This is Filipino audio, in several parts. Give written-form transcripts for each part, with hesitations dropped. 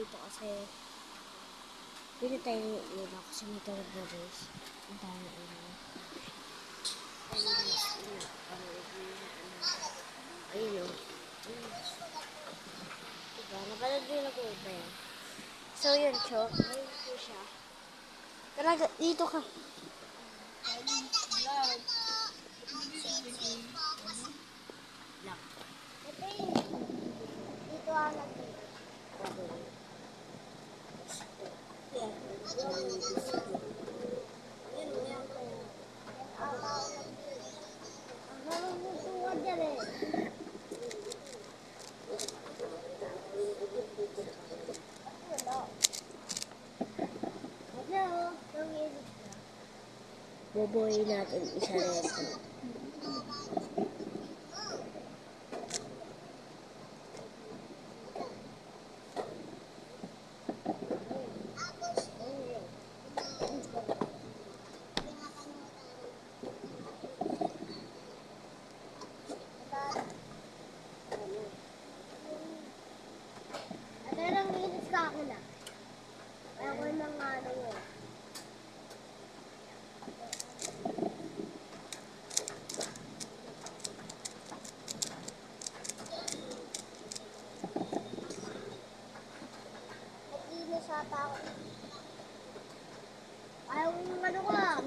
dito kasi pili tayo yung iba kasi may tulog na guys. Ang dami ilaw. Ayun o. Diba? Napanood din ako ba yan? So yun, Chok. Ayun po siya. Talaga, dito ka. Lang. Dito ang nag-dito. Boboy natin isa resto. Ayaw mong ano ka.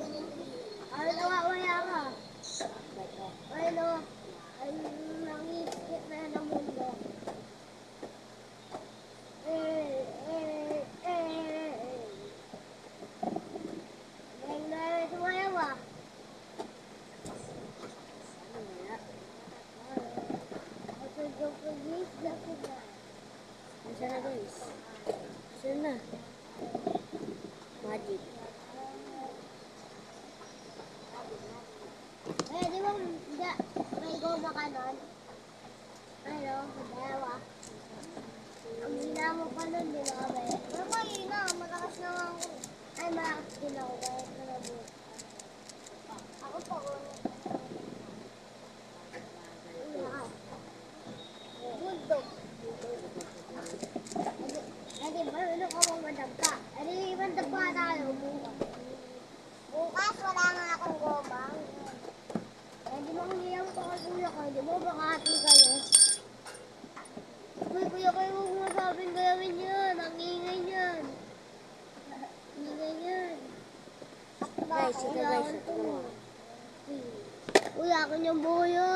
Ayaw nawawaya ka. Ayaw nangisikip na yan ang mundo. Ngayon sumayaw ah. Nasaan na guys? Nasaan na? Magic. Di ba may goma ka nun? Ano? Dalawa. Ang hina mo pa nun, di ba ba? Pero mahina, malakas naman ako. Ay, malakas din ako dahil nalabuot. Ako pa ko. Bundok. Edi ba, ano ka mong madagka? Edi, madagka tayo. Bukas, wala nga akong goma. Hindi mo hiyang pa kay kuya ko, hindi mo bakati kayo. Uy, kuya kayo huwag mo sabing gawin yun, ang ingay yan. Ingay yan. Guys, ito guys, ito mo. Uy, akin yung buyo.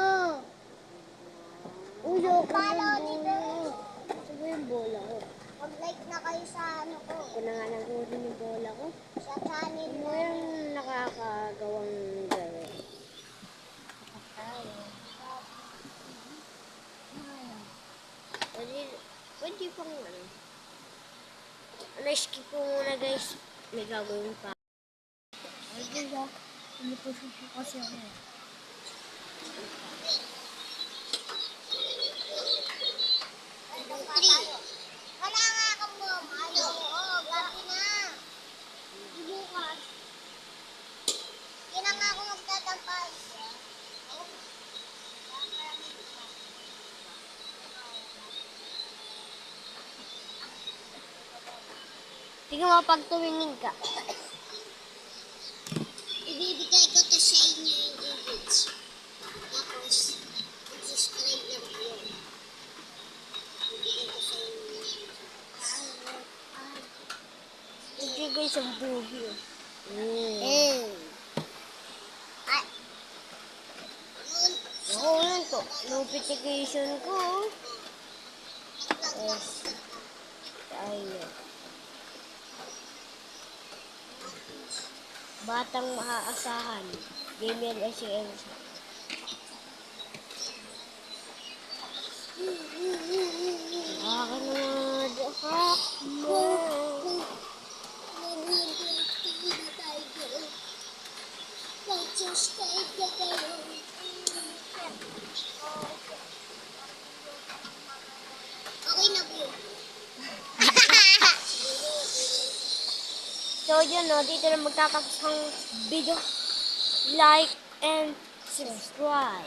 Uy, akin yung buyo. Ito ba yung bola ko? Mag-like na kayo sa ano ko. Pinangalan ko din yung bola ko. Sa channel mo. Ano yung nakakagawang gawin? Pwede pang ano. Skip ko muna guys. May gagawin pa. Ay guys, hindi po siya kasi ako. Wala nga akong goma. Oo, gabi na. Bukas. Hindi na nga ako magtatampas. Tingnan mo pag tumingin ka. Ibibigay ko to sa inyo yung image. Tapos, subscribe lang kayo. Ibibigay ko sa inyo. Ibigay sa bugi. Ako yun to. Notification ko. Yes. Ayun. Batang maaasahan. Gamer SCM. Nakakanood. Okay na po. So yun no, dito na magtatapos ang video. Like and subscribe.